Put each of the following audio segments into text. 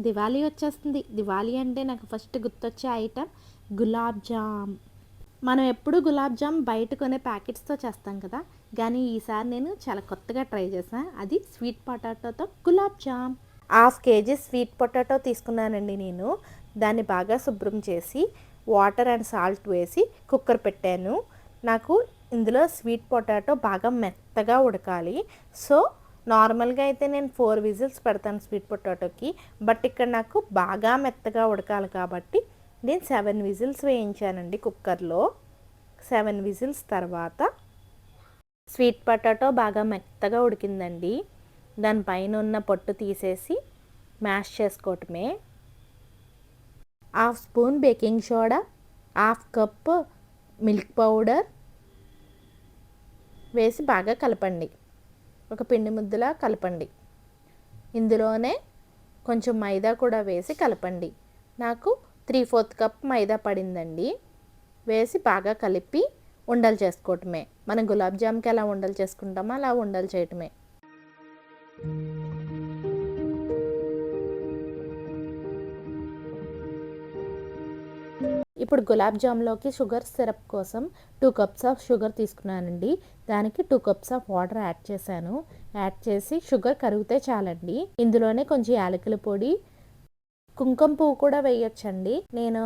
దివాళీ వచ్చేస్తుంది. దివాళీ అంటే నాకు ఫస్ట్ గుర్తొచ్చే ఐటెం గులాబ్ జామ్. మనం ఎప్పుడు గులాబ్ జామ్ బయట కొనే ప్యాకెట్స్తో చేస్తాం కదా, కానీ ఈసారి నేను చాలా కొత్తగా ట్రై చేశాను. అది స్వీట్ పొటాటోతో gulab jam. 1/2 KG sweet potato తీసుకున్నానండి నేను. దాన్ని బాగా శుభ్రం చేసి వాటర్ అండ్ సాల్ట్ వేసి కుక్కర్ పెట్టాను. నాకు ఇందులో స్వీట్ పొటాటో బాగా మెత్తగా ఉడకాలి. సో నార్మల్గా అయితే నేను 4 విజిల్స్ పెడతాను స్వీట్ పొటాటోకి. బట్ ఇక్కడ నాకు బాగా మెత్తగా ఉడకాలి కాబట్టి నేను 7 విజిల్స్ వేయించానండి కుక్కర్లో. 7 విజిల్స్ తర్వాత స్వీట్ పొటాటో బాగా మెత్తగా ఉడికిందండి. దానిపైన ఉన్న పొట్టు తీసేసి మ్యాష్ చేసుకోవటమే. 1/2 spoon baking soda, 1/2 cup milk powder వేసి బాగా కలపండి. ఒక పిండి ముద్దలా కలపండి. ఇందులోనే కొంచెం మైదా కూడా వేసి కలపండి. నాకు 3/4 కప్ మైదా పడిందండి. వేసి బాగా కలిపి ఉండలు చేసుకోవటమే. మనం గులాబ్ జామ్కి ఎలా ఉండలు చేసుకుంటామో అలా ఉండలు చేయటమే. ఇప్పుడు గులాబ్ జామ్లోకి షుగర్ సిరప్ కోసం 2 కప్స్ ఆఫ్ షుగర్ తీసుకున్నానండి. దానికి 2 కప్స్ ఆఫ్ వాటర్ యాడ్ చేశాను. యాడ్ చేసి షుగర్ కరిగితే చాలండి. ఇందులోనే కొంచెం యాలకుల పొడి, కుంకుమ పువ్వు కూడా వేయొచ్చండి. నేను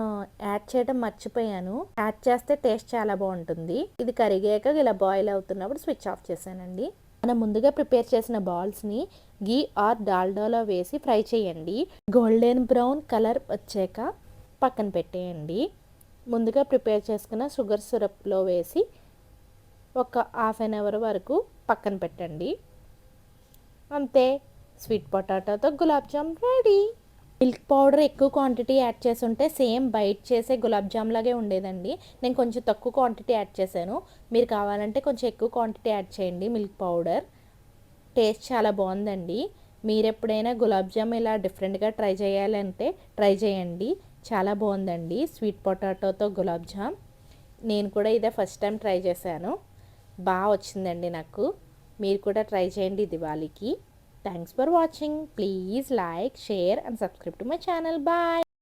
యాడ్ చేయడం మర్చిపోయాను. యాడ్ చేస్తే టేస్ట్ చాలా బాగుంటుంది. ఇది కరిగాక ఇలా బాయిల్ అవుతున్నప్పుడు స్విచ్ ఆఫ్ చేశానండి. మనం ముందుగా ప్రిపేర్ చేసిన బాల్స్ని గీ ఆర్ డాల్డాలో వేసి ఫ్రై చేయండి. గోల్డెన్ బ్రౌన్ కలర్ వచ్చాక పక్కన పెట్టేయండి. ముందుగా ప్రిపేర్ చేసుకున్న షుగర్ సిరప్లో వేసి ఒక 1/2 అవర్ వరకు పక్కన పెట్టండి. అంతే, స్వీట్ పొటాటోతో gulab jam ready. Milk powder ఎక్కువ క్వాంటిటీ యాడ్ చేసి ఉంటే సేమ్ బయట చేసే గులాబ్ జామ్ లాగే ఉండేదండి. నేను కొంచెం తక్కువ క్వాంటిటీ యాడ్ చేశాను. మీరు కావాలంటే కొంచెం ఎక్కువ క్వాంటిటీ యాడ్ చేయండి మిల్క్ పౌడర్. టేస్ట్ చాలా బాగుందండి. మీరు ఎప్పుడైనా గులాబ్ జామ్ ఇలా డిఫరెంట్గా ట్రై చేయాలంటే ట్రై చేయండి. చాలా బాగుందండి స్వీట్ పొటాటోతో గులాబ్ జామ్. నేను కూడా ఇదే ఫస్ట్ టైం ట్రై చేశాను. బాగా వచ్చిందండి నాకు. మీరు కూడా ట్రై చేయండి దివాళీకి. Thanks for watching. Please like, share and subscribe to my channel. Bye.